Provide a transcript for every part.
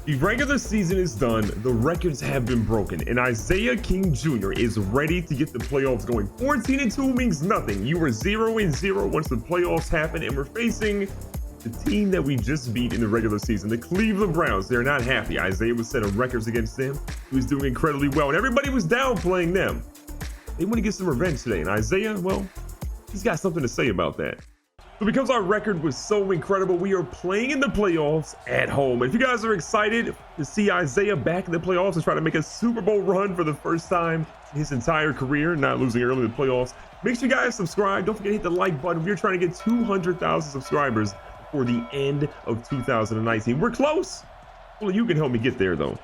The regular season is done, the records have been broken, and Isaiah King Jr. is ready to get the playoffs going. 14-2 means nothing. You were 0-0 once the playoffs happened, and we're facing the team that we just beat in the regular season, the Cleveland Browns. They're not happy. Isaiah was setting records against them. He was doing incredibly well, and everybody was downplaying them. They want to get some revenge today, and Isaiah, well, he's got something to say about that. So because our record was so incredible, we are playing in the playoffs at home. If you guys are excited to see Isaiah back in the playoffs and try to make a Super Bowl run for the first time in his entire career, not losing early in the playoffs, make sure you guys subscribe. Don't forget to hit the like button. We're trying to get 200,000 subscribers before the end of 2019. We're close. Well, you can help me get there, though.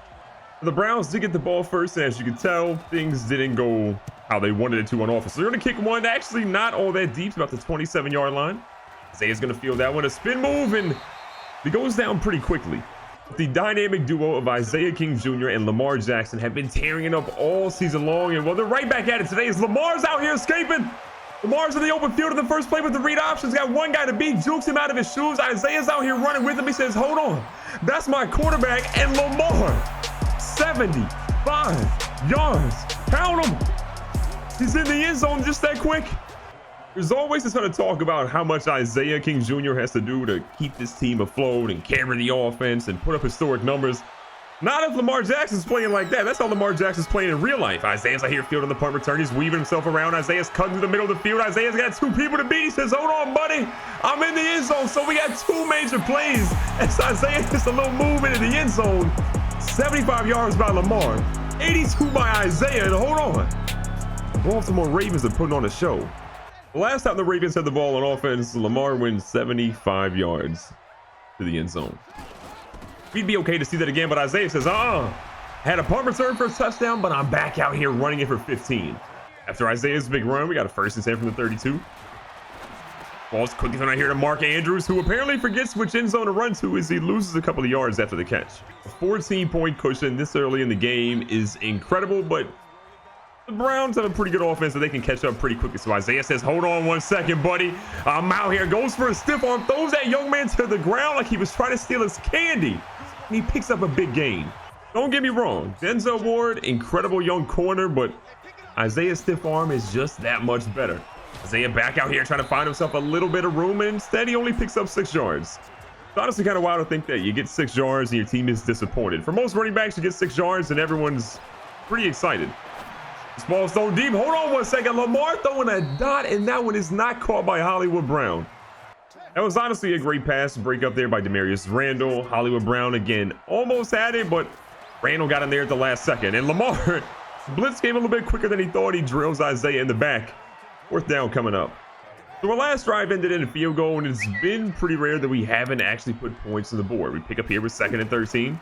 The Browns did get the ball first, and as you can tell, things didn't go how they wanted it to on offense. So they're going to kick one, actually not all that deep, about the 27-yard line. Isaiah's going to field that one, a spin move, and it goes down pretty quickly. The dynamic duo of Isaiah King Jr. and Lamar Jackson have been tearing it up all season long, and well, they're right back at it today as Lamar's out here escaping. Lamar's in the open field in the first play with the read options, got one guy to beat, jukes him out of his shoes. Isaiah's out here running with him. He says, hold on, that's my quarterback, and Lamar, 75 yards. Count him. He's in the end zone just that quick. There's always this kind of talk about how much Isaiah King Jr. has to do to keep this team afloat and carry the offense and put up historic numbers. Not if Lamar Jackson's playing like that. That's how Lamar Jackson's playing in real life. Isaiah's out here fielding the punt return. He's weaving himself around. Isaiah's cutting through the middle of the field. Isaiah's got two people to beat. He says, hold on, buddy. I'm in the end zone. So we got two major plays as Isaiah gets a little move into the end zone. 75 yards by Lamar. 82 by Isaiah. And hold on. The Baltimore Ravens are putting on a show. The last time the Ravens had the ball on offense, Lamar wins 75 yards to the end zone. We'd be okay to see that again, but Isaiah says, had a punt return for a touchdown, but I'm back out here running it for 15. After Isaiah's big run, we got a 1st and 10 from the 32. Ball's quickly thrown out here to Mark Andrews, who apparently forgets which end zone to run to as he loses a couple of yards after the catch. A 14-point cushion this early in the game is incredible, but the Browns have a pretty good offense that they can catch up pretty quickly. So Isaiah says, hold on 1 second, buddy. I'm out here. Goes for a stiff arm. Throws that young man to the ground like he was trying to steal his candy. And he picks up a big gain. Don't get me wrong. Denzel Ward, incredible young corner, but Isaiah's stiff arm is just that much better. Isaiah back out here trying to find himself a little bit of room, and instead he only picks up 6 yards. It's honestly kind of wild to think that you get 6 yards and your team is disappointed. For most running backs, you get 6 yards and everyone's pretty excited. This ball's thrown deep. Hold on 1 second. Lamar throwing a dot, and that one is not caught by Hollywood Brown. That was honestly a great pass break up there by Demarius Randall. Hollywood Brown, again, almost had it, but Randall got in there at the last second. And Lamar, blitz came a little bit quicker than he thought. He drills Isaiah in the back. 4th down coming up. So our last drive ended in a field goal, and it's been pretty rare that we haven't actually put points on the board. We pick up here with 2nd and 13.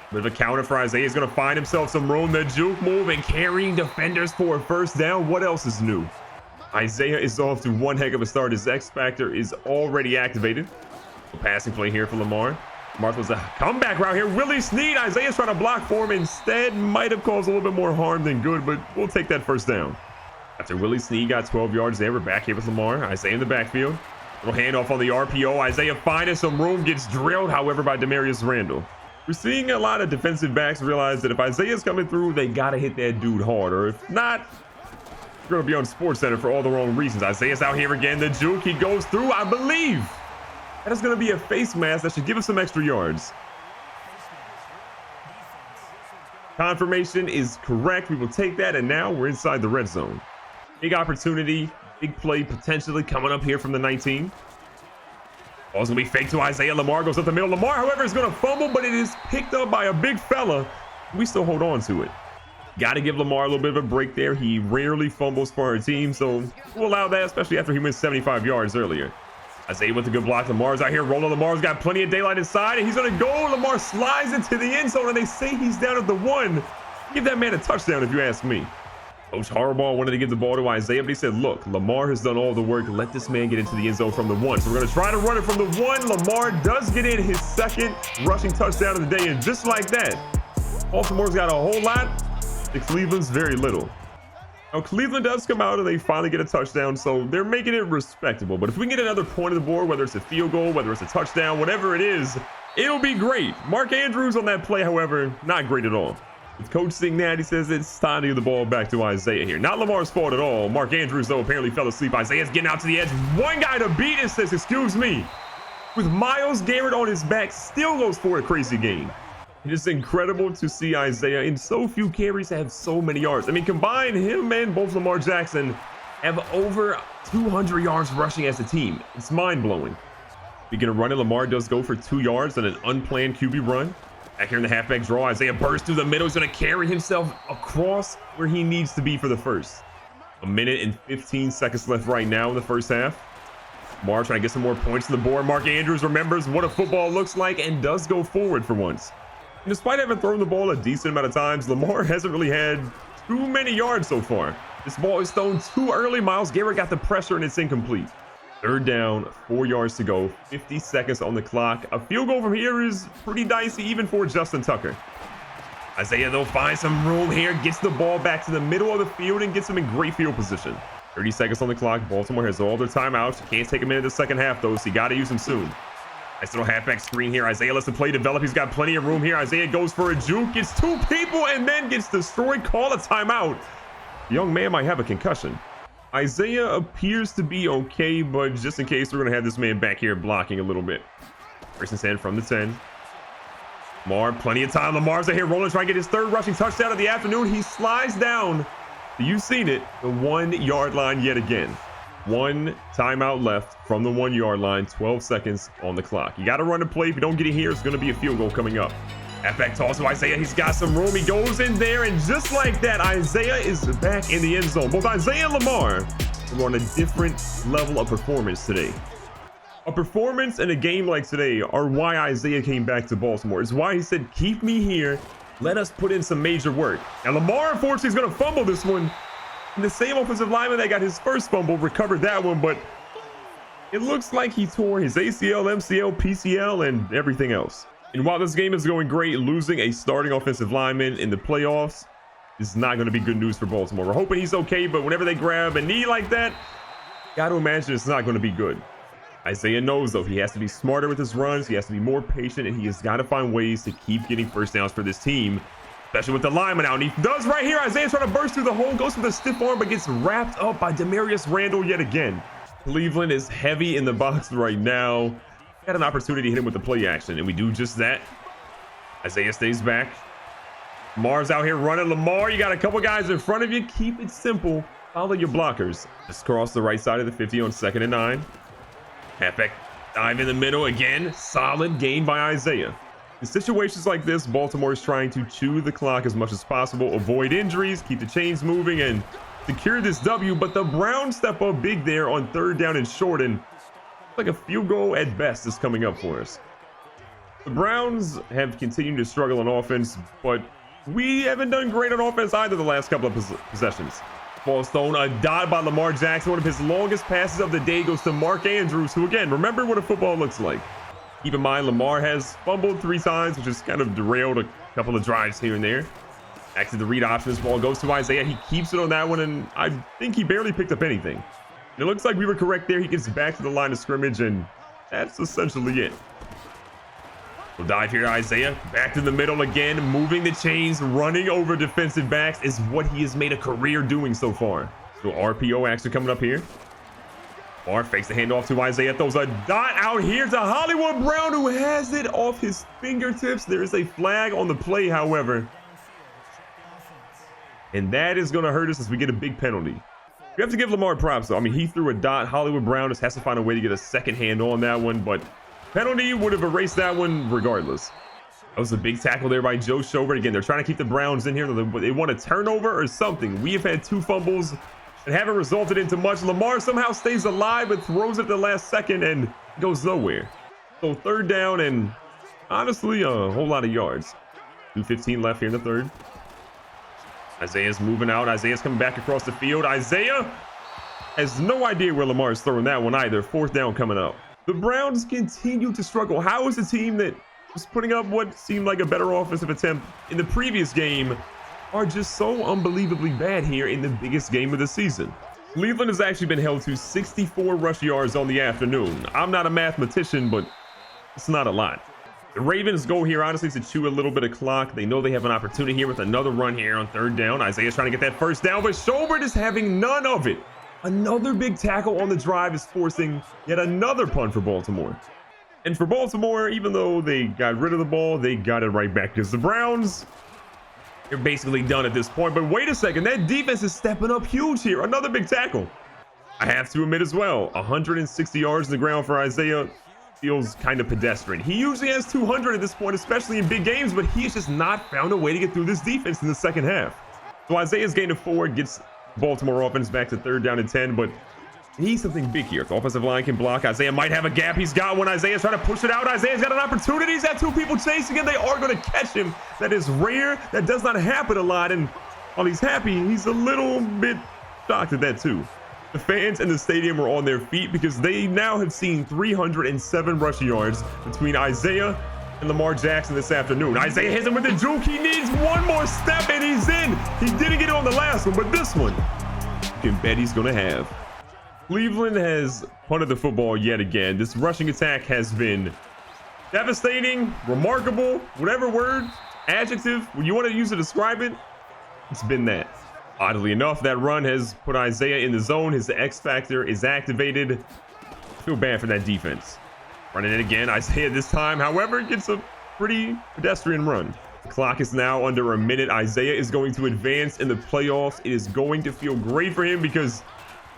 Bit of a counter for Isaiah. He's going to find himself some room. The juke move and carrying defenders for a 1st down. What else is new? Isaiah is off to one heck of a start. His X Factor is already activated. A passing play here for Lamar. Martha's a comeback route here. Willie Snead. Isaiah's trying to block for him. Instead, might have caused a little bit more harm than good, but we'll take that 1st down. After Willie Snead got 12 yards there, we're back here with Lamar. Isaiah in the backfield. Little handoff on the RPO. Isaiah finding some room. Gets drilled, however, by Demarius Randall. We're seeing a lot of defensive backs realize that if Isaiah's coming through, they got to hit that dude hard. Or if not, we're going to be on SportsCenter for all the wrong reasons. Isaiah's out here again. The juke, he goes through, I believe. That is going to be a face mask that should give us some extra yards. Confirmation is correct. We will take that, and now we're inside the red zone. Big opportunity, big play potentially coming up here from the 19. Ball's gonna be fake to Isaiah. Lamar goes up the middle. Lamar, however, is gonna fumble, but it is picked up by a big fella. We still hold on to it. Got to give Lamar a little bit of a break there. He rarely fumbles for our team, so we'll allow that, especially after he went 75 yards earlier. Isaiah with a good block. Lamar's out here rolling. Lamar's got plenty of daylight inside, and he's gonna go. Lamar slides into the end zone, and they say he's down at the 1. Give that man a touchdown, if you ask me. Coach Harbaugh wanted to give the ball to Isaiah, but he said, look, Lamar has done all the work. Let this man get into the end zone from the 1. So we're going to try to run it from the 1. Lamar does get in his 2nd rushing touchdown of the day. And just like that, Baltimore's got a whole lot. The Cleveland's very little. Now, Cleveland does come out and they finally get a touchdown, so they're making it respectable. But if we can get another point on the board, whether it's a field goal, whether it's a touchdown, whatever it is, It'll be great. Mark Andrews on that play, however, not great at all. With coach seeing that, he says it's time to give the ball back to Isaiah here. Not Lamar's fault at all. Mark Andrews, though, apparently fell asleep. Isaiah's getting out to the edge. One guy to beat and says, excuse me. With Myles Garrett on his back, still goes for a crazy game. It is incredible to see Isaiah in so few carries have so many yards. I mean, combined, him and both Lamar Jackson have over 200 yards rushing as a team. It's mind-blowing. Speaking of running, Lamar does go for 2 yards on an unplanned QB run. Back here in the halfback draw, Isaiah bursts through the middle. He's going to carry himself across where he needs to be for the first. 1 minute and 15 seconds left right now in the first half. Lamar trying to get some more points on the board. Mark Andrews remembers what a football looks like and does go forward for once. And despite having thrown the ball a decent amount of times, Lamar hasn't really had too many yards so far. This ball is thrown too early. Myles Garrett got the pressure and it's incomplete. Third down, 4 yards to go, 50 seconds on the clock. A field goal from here is pretty dicey even for Justin Tucker. Isaiah, though, finds some room here, gets the ball back to the middle of the field and gets him in great field position. 30 seconds on the clock. Baltimore has all their timeouts. Can't take them into the second half, though, so you got to use them soon. Nice little halfback screen here. Isaiah lets the play develop. He's got plenty of room here. Isaiah goes for a juke, gets 2 people, and then gets destroyed. Call a timeout. The young man might have a concussion. Isaiah appears to be okay, but just in case, we're going to have this man back here blocking a little bit. First and 10 from the 10. Lamar, plenty of time. Lamar's out here rolling, trying to get his 3rd rushing touchdown of the afternoon. He slides down. You've seen it. The 1 yard line yet again. 1 timeout left from the 1 yard line. 12 seconds on the clock. You got to run the play. If you don't get it here, it's going to be a field goal coming up. Halfback toss to Isaiah. He's got some room. He goes in there, and just like that, Isaiah is back in the end zone. Both Isaiah and Lamar are on a different level of performance today. A performance in a game like today are why Isaiah came back to Baltimore. It's why he said, keep me here. Let us put in some major work. Now, Lamar, unfortunately, is going to fumble this one. And the same offensive lineman that got his first fumble recovered that one, but it looks like he tore his ACL, MCL, PCL, and everything else. And while this game is going great, losing a starting offensive lineman in the playoffs is not going to be good news for Baltimore. We're hoping he's okay, but whenever they grab a knee like that, got to imagine it's not going to be good. Isaiah knows, though, he has to be smarter with his runs. He has to be more patient, and he has got to find ways to keep getting first downs for this team, especially with the lineman out. And he does right here. Isaiah's trying to burst through the hole, goes for the stiff arm, but gets wrapped up by Demarius Randall yet again. Cleveland is heavy in the box right now. Got an opportunity to hit him with the play action, and we do just that. Isaiah stays back. Lamar's out here running. Lamar, you got a couple guys in front of you. Keep it simple. Follow your blockers. Just cross the right side of the 50 on 2nd and 9. Halfback dive in the middle again. Solid gain by Isaiah. In situations like this, Baltimore is trying to chew the clock as much as possible, avoid injuries, keep the chains moving, and secure this W. But the Browns step up big there on 3rd down and short, and like a field goal at best is coming up for us. The Browns have continued to struggle on offense, but we haven't done great on offense either the last couple of possessions. Ball's thrown, a dot by Lamar Jackson. One of his longest passes of the day goes to Mark Andrews, who, again, remember what a football looks like. Keep in mind, Lamar has fumbled 3 times, which has kind of derailed a couple of drives here and there. Back to the read option. This ball goes to Isaiah. He keeps it on that one, and I think he barely picked up anything. It looks like we were correct there. He gets back to the line of scrimmage, and that's essentially it. We'll dive here to Isaiah. Back to the middle again. Moving the chains, running over defensive backs is what he has made a career doing so far. So RPO action coming up here. Lamar fakes the handoff to Isaiah. Throws a dot out here to Hollywood Brown, who has it off his fingertips. There is a flag on the play, however. And that is going to hurt us as we get a big penalty. We have to give Lamar props, though. I mean, he threw a dot. Hollywood Brown just has to find a way to get a second hand on that one, but penalty would have erased that one regardless. That was a big tackle there by Joe Schobert. Again, they're trying to keep the Browns in here. They want a turnover or something. We have had 2 fumbles and haven't resulted into much. Lamar somehow stays alive but throws it at the last second and goes nowhere. So 3rd down and honestly a whole lot of yards. 2:15 left here in the 3rd. Isaiah's moving out. Isaiah's coming back across the field. Isaiah has no idea where Lamar's throwing that one either. 4th down coming up. The Browns continue to struggle. How is a team that was putting up what seemed like a better offensive attempt in the previous game are just so unbelievably bad here in the biggest game of the season? Cleveland has actually been held to 64 rush yards on the afternoon. I'm not a mathematician, but it's not a lot. The Ravens go here, honestly, to chew a little bit of clock. They know they have an opportunity here with another run here on 3rd down. Isaiah's trying to get that 1st down, but Schobert is having none of it. Another big tackle on the drive is forcing yet another punt for Baltimore. And for Baltimore, even though they got rid of the ball, they got it right back because the Browns, they're basically done at this point. But wait a second, that defense is stepping up huge here. Another big tackle. I have to admit as well, 160 yards on the ground for Isaiah feels kind of pedestrian. He usually has 200 at this point, especially in big games, but he has just not found a way to get through this defense in the 2nd half. So Isaiah's gained a 4, gets Baltimore offense back to 3rd down and 10, but he needs something big here. If the offensive line can block, Isaiah might have a gap. He's got one. Isaiah's trying to push it out. Isaiah's got an opportunity. He's got 2 people chasing him. They are going to catch him. That is rare. That does not happen a lot. And while he's happy, he's a little bit shocked at that too. The fans in the stadium are on their feet because they now have seen 307 rushing yards between Isaiah and Lamar Jackson this afternoon. Isaiah hits him with the juke. He needs one more step and he's in. He didn't get it on the last one, but this one, you can bet he's going to have. Cleveland has punted the football yet again. This rushing attack has been devastating, remarkable, whatever word, adjective, when you want to use to describe it, it's been that. Oddly enough, that run has put Isaiah in the zone. His X factor is activated. I feel bad for that defense. Running it again. Isaiah this time, however, gets a pretty pedestrian run. The clock is now under a minute. Isaiah is going to advance in the playoffs. It is going to feel great for him because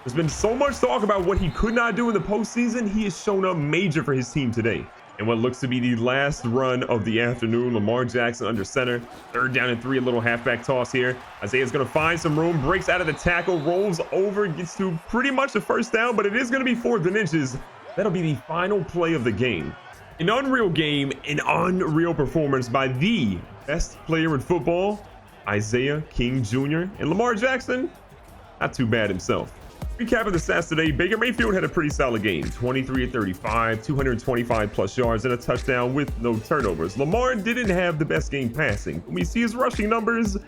there's been so much talk about what he could not do in the postseason. He has shown up major for his team today. And what looks to be the last run of the afternoon, Lamar Jackson under center. 3rd down and 3, a little halfback toss here. Isaiah's going to find some room, breaks out of the tackle, rolls over, gets to pretty much the 1st down, but it is going to be 4th and inches. That'll be the final play of the game. An unreal game, an unreal performance by the best player in football, Isaiah King Jr. And Lamar Jackson, not too bad himself. Recapping the stats today, Baker Mayfield had a pretty solid game. 23-35, 225 plus yards and a touchdown with no turnovers. Lamar didn't have the best game passing. When we see his rushing numbers, it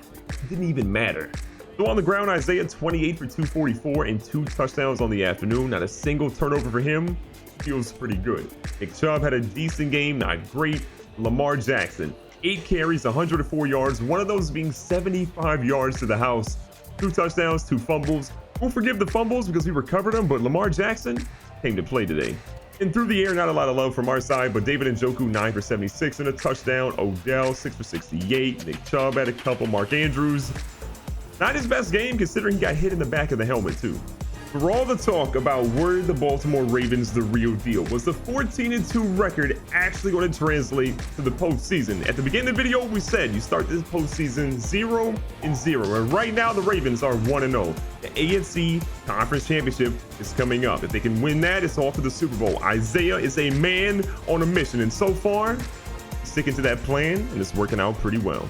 didn't even matter. So on the ground, Isaiah 28 for 244 and 2 touchdowns on the afternoon. Not a single turnover for him. Feels pretty good. Nick Chubb had a decent game, not great. Lamar Jackson, 8 carries, 104 yards, one of those being 75 yards to the house. 2 touchdowns, 2 fumbles. We'll forgive the fumbles because we recovered them, but Lamar Jackson came to play today. And through the air, not a lot of love from our side, but David Njoku 9 for 76 and a touchdown. Odell 6 for 68. Nick Chubb had a couple. Mark Andrews, not his best game considering he got hit in the back of the helmet too. For all the talk about were the Baltimore Ravens the real deal, was the 14-2 record actually going to translate to the postseason? At the beginning of the video, we said you start this postseason 0-0, and right now the Ravens are 1-0. The AFC Conference Championship is coming up. If they can win that, it's off to the Super Bowl. Isaiah is a man on a mission, and so far, sticking to that plan, and it's working out pretty well.